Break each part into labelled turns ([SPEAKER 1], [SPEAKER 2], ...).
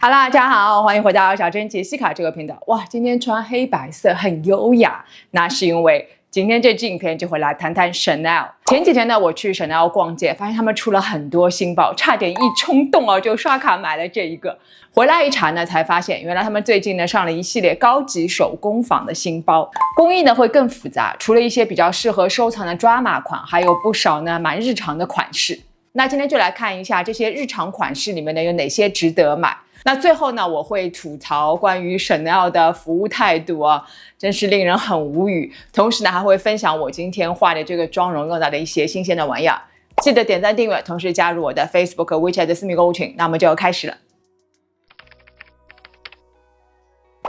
[SPEAKER 1] 哈喽，大家好，欢迎回到小珍杰西卡这个频道。哇，今天穿黑白色很优雅，那是因为今天这支影片就会来谈谈 Chanel。前几天呢，我去 Chanel 逛街，发现他们出了很多新包，差点一冲动就刷卡买了这一个。回来一查呢，才发现原来他们最近呢上了一系列高级手工坊的新包，工艺呢会更复杂，除了一些比较适合收藏的抓马款，还有不少呢蛮日常的款式。那今天就来看一下这些日常款式里面呢有哪些值得买。那最后呢，我会吐槽关于 Chanel 的服务态度真是令人很无语。同时呢，还会分享我今天画的这个妆容用到的一些新鲜的玩意儿。记得点赞订阅，同时加入我的 Facebook、WeChat 的私密购物群。那我们就要开始了。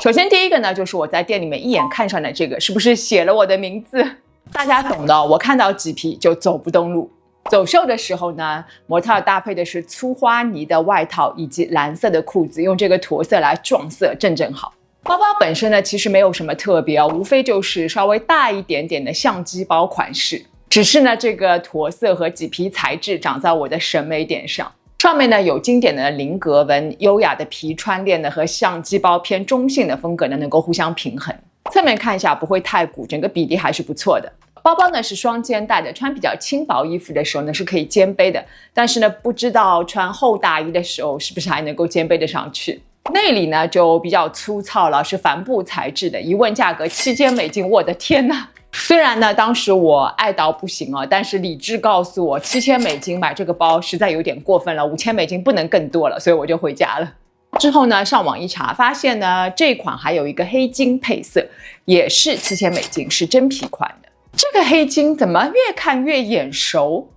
[SPEAKER 1] 首先第一个呢，就是我在店里面一眼看上的这个，是不是写了我的名字？大家懂的，我看到麂皮就走不动路。走秀的时候呢，模特搭配的是粗花呢的外套以及蓝色的裤子，用这个驼色来撞色正好。包包本身呢，其实没有什么特别无非就是稍微大一点点的相机包款式。只是呢，这个驼色和麂皮材质长在我的审美点上。上面呢有经典的菱格纹，优雅的皮穿链呢和相机包偏中性的风格呢能够互相平衡。侧面看一下不会太鼓，整个比例还是不错的。包包呢是双肩带的，穿比较轻薄衣服的时候呢是可以肩背的，但是呢不知道穿厚大衣的时候是不是还能够肩背得上去。内里呢就比较粗糙了，是帆布材质的，一问价格$7000，我的天哪！虽然呢当时我爱到不行但是理智告诉我$7000买这个包实在有点过分了，$5000不能更多了，所以我就回家了。之后呢上网一查，发现呢这款还有一个黑金配色，也是$7000，是真皮款的。这个黑金怎么越看越眼熟？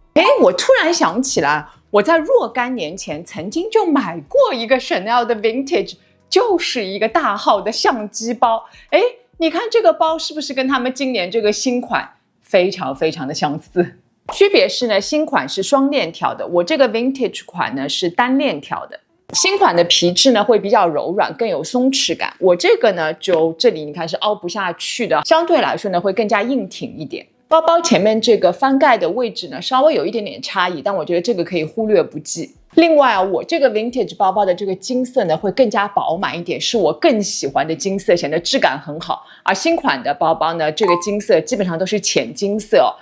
[SPEAKER 1] 我突然想起来，我在若干年前曾经就买过一个 Chanel 的 Vintage， 就是一个大号的相机包。你看这个包是不是跟他们今年这个新款非常的相似？区别是呢，新款是双链条的，我这个 Vintage 款呢是单链条的。新款的皮质呢会比较柔软，更有松弛感。我这个呢就这里你看是凹不下去的，相对来说呢会更加硬挺一点。包包前面这个翻盖的位置呢稍微有一点点差异，但我觉得这个可以忽略不计。另外我这个 Vintage 包包的这个金色呢会更加饱满一点，是我更喜欢的金色，显得质感很好。而新款的包包呢，这个金色基本上都是浅金色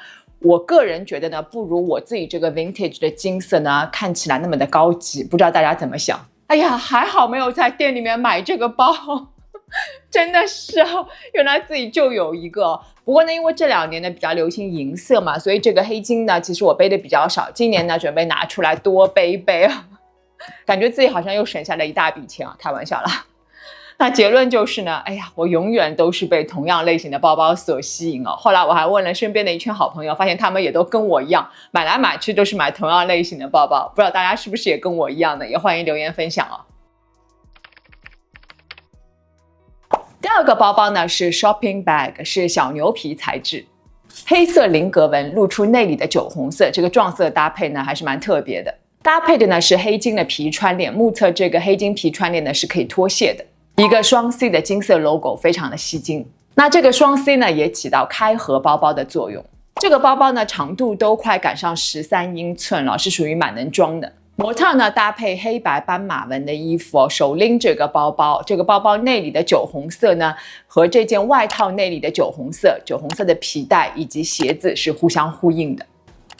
[SPEAKER 1] 我个人觉得呢，不如我自己这个 Vintage 的金色呢看起来那么的高级，不知道大家怎么想？哎呀，还好没有在店里面买这个包，真的是原来自己就有一个。不过呢，因为这2年呢比较流行银色嘛，所以这个黑金呢其实我背的比较少，今年呢准备拿出来多背一背感觉自己好像又省下了一大笔钱开玩笑啦。那结论就是呢，我永远都是被同样类型的包包所吸引后来我还问了身边的一圈好朋友，发现他们也都跟我一样，买来买去都是买同样类型的包包。不知道大家是不是也跟我一样呢？也欢迎留言分享第二个包包呢是 shopping bag， 是小牛皮材质，黑色菱格纹，露出内里的酒红色，这个撞色搭配呢还是蛮特别的。搭配的呢是黑金的皮穿链，目测这个黑金皮穿链呢是可以脱卸的。一个双 C 的金色 logo 非常的吸睛。那这个双 C 呢也起到开合包包的作用。这个包包呢长度都快赶上13英寸了，是属于蛮能装的。模特呢搭配黑白斑马纹的衣服手拎这个包包，这个包包内里的酒红色呢和这件外套内里的酒红色的皮带以及鞋子是互相呼应的。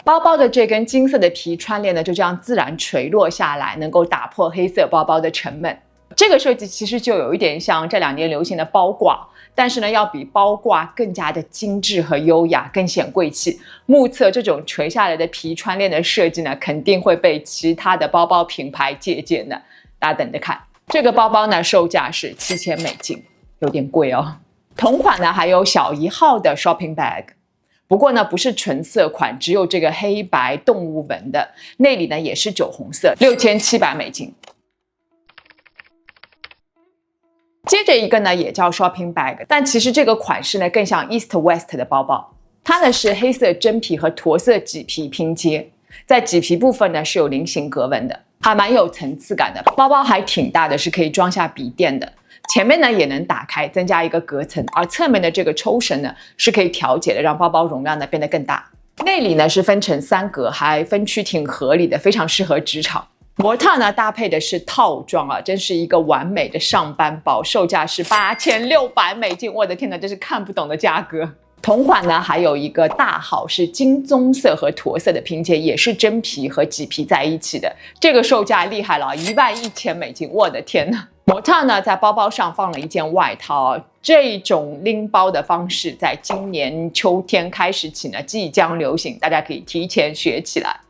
[SPEAKER 1] 包包的这根金色的皮穿链呢就这样自然垂落下来，能够打破黑色包包的沉闷。这个设计其实就有一点像这2年流行的包挂，但是呢要比包挂更加的精致和优雅，更显贵气。目测这种垂下来的皮穿链的设计呢肯定会被其他的包包品牌借鉴的，大家等着看。这个包包呢售价是$7000，有点贵同款呢还有小1号的 shopping bag， 不过呢不是纯色款，只有这个黑白动物纹的，内里呢也是酒红色，$6700。接着一个呢也叫 shopping bag， 但其实这个款式呢更像 East West 的包包。它呢是黑色真皮和驼色麂皮拼接，在麂皮部分呢是有菱形格纹的，还蛮有层次感的。包包还挺大的，是可以装下笔电的。前面呢也能打开，增加一个隔层，而侧面的这个抽绳呢是可以调节的，让包包容量呢变得更大。内里呢是分成3格，还分区挺合理的，非常适合职场。模特呢搭配的是套装啊，真是一个完美的上班包，售价是$8600，我的天哪，这是看不懂的价格。同款呢还有一个大号是金棕色和驼色的拼接，也是真皮和麂皮在一起的，这个售价厉害了，$11000，我的天哪。模特呢在包包上放了一件外套，这种拎包的方式在今年秋天开始起呢即将流行，大家可以提前学起来。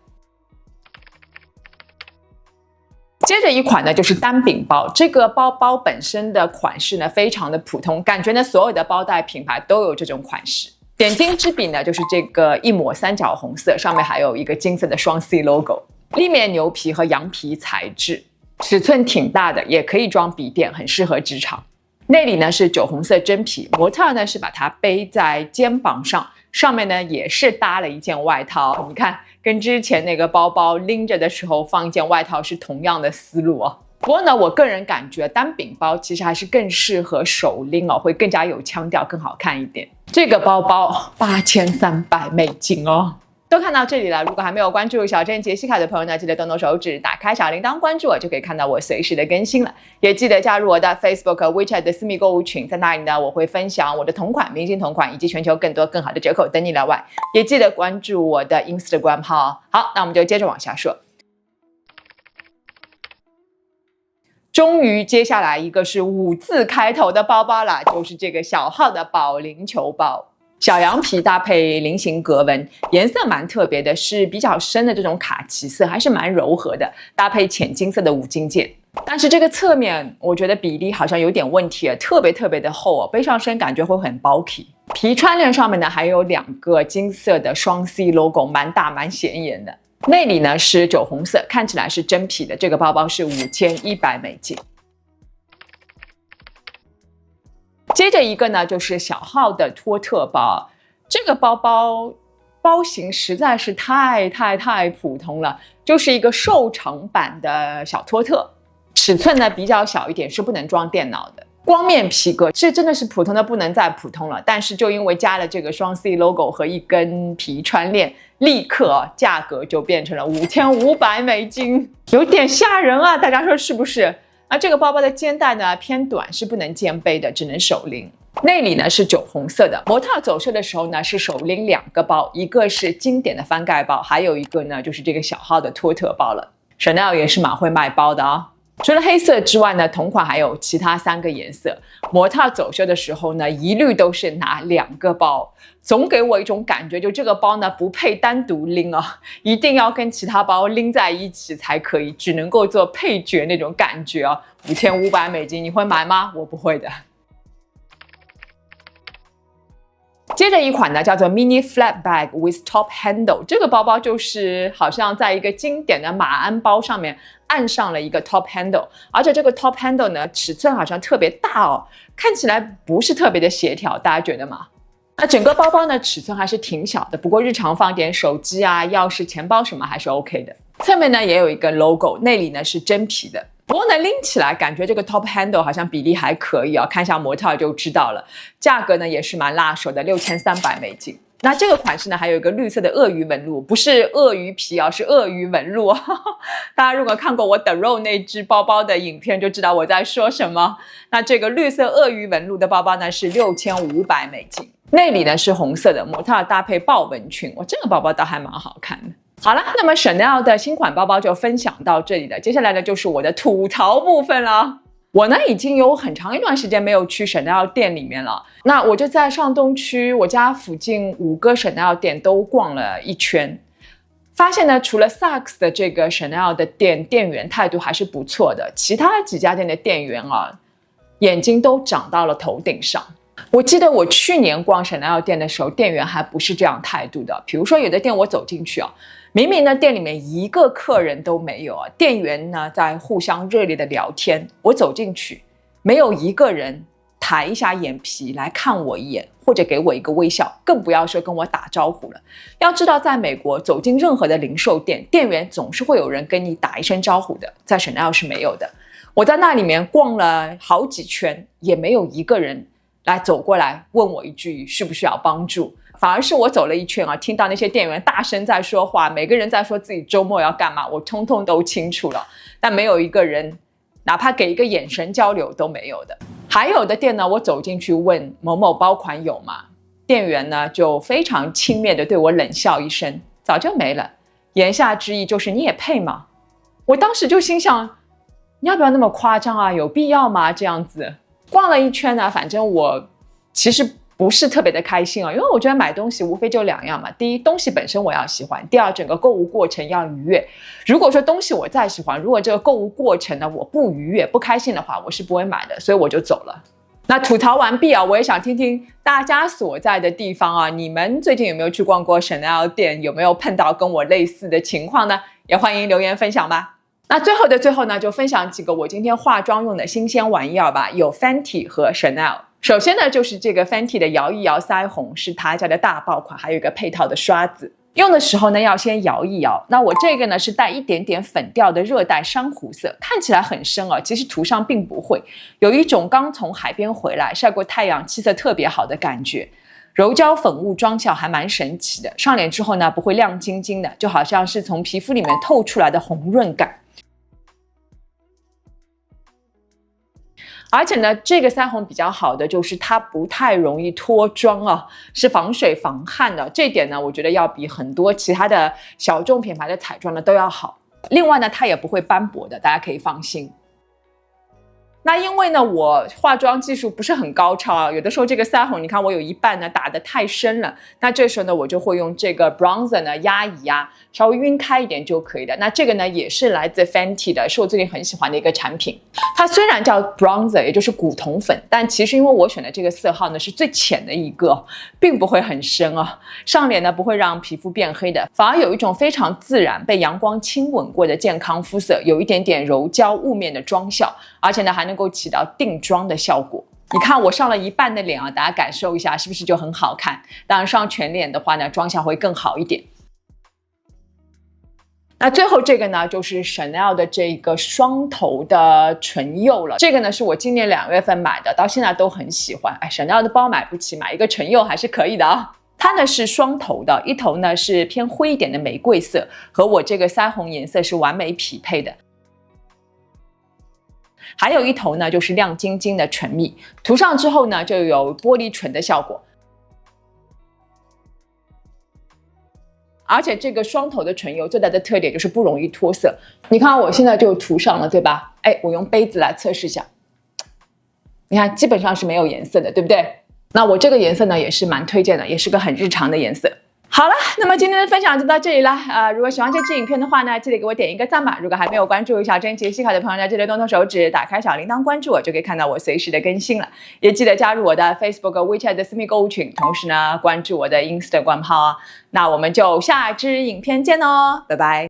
[SPEAKER 1] 接着一款呢就是单柄包，这个包包本身的款式呢非常的普通，感觉呢所有的包袋品牌都有这种款式。点睛之笔呢就是这个一抹三角红色，上面还有一个金色的双 C logo， 立面牛皮和羊皮材质，尺寸挺大的，也可以装笔电，很适合职场。内里呢是酒红色真皮，模特呢是把它背在肩膀上，上面呢也是搭了一件外套，你看跟之前那个包包拎着的时候放一件外套是同样的思路哦。不过呢，我个人感觉单柄包其实还是更适合手拎哦，会更加有腔调，更好看一点。这个包包$8300哦。都看到这里了，如果还没有关注小镇杰西卡的朋友呢，记得动动手指打开小铃铛关注我，就可以看到我随时的更新了。也记得加入我的 Facebook、WeChat 的私密购物群，在那里呢我会分享我的同款、明星同款以及全球更多更好的折扣等你来玩。也记得关注我的 Instagram 号。好，那我们就接着往下说。终于接下来一个是5字开头的包包了，就是这个小号的保龄球包。小羊皮搭配菱形格纹，颜色蛮特别的，是比较深的这种卡其色，还是蛮柔和的，搭配浅金色的5金件。但是这个侧面我觉得比例好像有点问题，特别的厚哦，背上身感觉会很 bulky。皮穿链上面呢还有2个金色的双 C logo， 蛮大蛮显眼的。内里呢是酒红色，看起来是真皮的，这个包包是$5100。接着一个呢就是小号的托特包，这个包型实在是太普通了，就是一个瘦长版的小托特，尺寸呢比较小一点，是不能装电脑的。光面皮革，这真的是普通的不能再普通了，但是就因为加了这个双 C logo 和一根皮穿链，立刻价格就变成了$5500，有点吓人啊，大家说是不是？而这个包包的肩带呢偏短，是不能肩背的，只能手拎。内里呢是酒红色的，模特走秀的时候呢是手拎2个包，一个是经典的翻盖包，还有一个呢就是这个小号的托特包了。Chanel 也是蛮会卖包的啊。除了黑色之外呢，同款还有其他3个颜色。模特走秀的时候呢，一律都是拿2个包，总给我一种感觉，就这个包呢不配单独拎啊，一定要跟其他包拎在一起才可以，只能够做配角那种感觉啊。$5500，你会买吗？我不会的。接着一款呢叫做 Mini Flat Bag with Top Handle， 这个包包就是好像在一个经典的马鞍包上面按上了一个 Top Handle， 而且这个 Top Handle 呢尺寸好像特别大哦，看起来不是特别的协调，大家觉得吗？那整个包包呢尺寸还是挺小的，不过日常放点手机啊、钥匙、钱包什么还是 OK 的。侧面呢也有一个 logo， 内里呢是真皮的。不过呢，拎起来感觉这个 top handle 好像比例还可以啊，看一下模特就知道了。价格呢也是蛮辣手的，$6300。那这个款式呢还有一个绿色的鳄鱼纹路，不是鳄鱼皮啊，是鳄鱼纹路。大家如果看过我 The Row 那只包包的影片，就知道我在说什么。那这个绿色鳄鱼纹路的包包呢是$6500。内里呢是红色的，模特搭配豹纹裙，这个包包倒还蛮好看的。好了，那么 Chanel 的新款包包就分享到这里了。接下来呢就是我的吐槽部分了。我呢已经有很长一段时间没有去 Chanel 店里面了，那我就在上东区我家附近5个 Chanel 店都逛了一圈，发现呢除了 Saks 的这个 Chanel 的店员态度还是不错的，其他几家店的店员啊眼睛都长到了头顶上。我记得我去年逛 Chanel 店的时候，店员还不是这样态度的。比如说有的店我走进去啊，明明呢店里面一个客人都没有啊，店员呢在互相热烈的聊天，我走进去没有一个人抬一下眼皮来看我一眼，或者给我一个微笑，更不要说跟我打招呼了。要知道在美国走进任何的零售店，店员总是会有人跟你打一声招呼的，在 Chanel 是没有的。我在那里面逛了好几圈，也没有一个人来走过来问我一句需不需要帮助，反而是我走了一圈啊，听到那些店员大声在说话，每个人在说自己周末要干嘛，我通通都清楚了，但没有一个人哪怕给一个眼神交流都没有的。还有的店呢，我走进去问某某包款有吗？店员呢就非常轻蔑地对我冷笑一声，早就没了，言下之意就是你也配吗？我当时就心想，你要不要那么夸张啊？有必要吗？这样子逛了一圈呢，反正我其实不是特别的开心啊，因为我觉得买东西无非就两样嘛。第一，东西本身我要喜欢；第二，整个购物过程要愉悦。如果说东西我再喜欢，如果这个购物过程呢我不愉悦、不开心的话，我是不会买的，所以我就走了。那吐槽完毕啊，我也想听听大家所在的地方啊，你们最近有没有去逛过 Chanel 店？有没有碰到跟我类似的情况呢？也欢迎留言分享吧。那最后的最后呢，就分享几个我今天化妆用的新鲜玩意儿吧，有 Fenty 和 Chanel。首先呢，就是这个 Fenty 的摇一摇腮红，是他家的大爆款，还有一个配套的刷子。用的时候呢，要先摇一摇。那我这个呢是带一点点粉调的热带珊瑚色，看起来很深啊，其实涂上并不会，有一种刚从海边回来、晒过太阳、气色特别好的感觉。柔焦粉雾妆效还蛮神奇的，上脸之后呢不会亮晶晶的，就好像是从皮肤里面透出来的红润感。而且呢，这个腮红比较好的就是它不太容易脱妆啊，是防水防汗的。这点呢，我觉得要比很多其他的小众品牌的彩妆呢都要好。另外呢，它也不会斑驳的，大家可以放心。那因为呢，我化妆技术不是很高超啊，有的时候这个腮红，你看我有一半呢打得太深了，那这时候呢，我就会用这个 bronzer 呢压一压，稍微晕开一点就可以了。那这个呢也是来自 Fenty 的，是我最近很喜欢的一个产品。它虽然叫 bronzer， 也就是古铜粉，但其实因为我选的这个色号呢是最浅的一个，并不会很深啊，上脸呢不会让皮肤变黑的，反而有一种非常自然、被阳光亲吻过的健康肤色，有一点点柔焦雾面的妆效，而且呢还能够起到定妆的效果。你看我上了一半的脸啊，大家感受一下是不是就很好看？当然上全脸的话呢，妆效会更好一点。那最后这个呢，就是 Chanel 的这个双头的唇釉了。这个呢是我今年2月份买的，到现在都很喜欢。哎 ，Chanel 的包买不起，买一个唇釉还是可以的啊。它呢是双头的，一头呢是偏灰一点的玫瑰色，和我这个腮红颜色是完美匹配的。还有一头呢就是亮晶晶的唇蜜，涂上之后呢就有玻璃唇的效果。而且这个双头的唇釉最大的特点就是不容易脱色。你看我现在就涂上了，对吧？哎，我用杯子来测试一下，你看基本上是没有颜色的，对不对？那我这个颜色呢也是蛮推荐的，也是个很日常的颜色。好了，那么今天的分享就到这里了。如果喜欢这支影片的话呢，记得给我点一个赞吧。如果还没有关注小珍杰西卡的朋友呢，记得动动手指，打开小铃铛关注我，就可以看到我随时的更新了。也记得加入我的 Facebook、WeChat 的私密购物群，同时呢关注我的 Instagram 号啊。那我们就下支影片见哦，拜拜。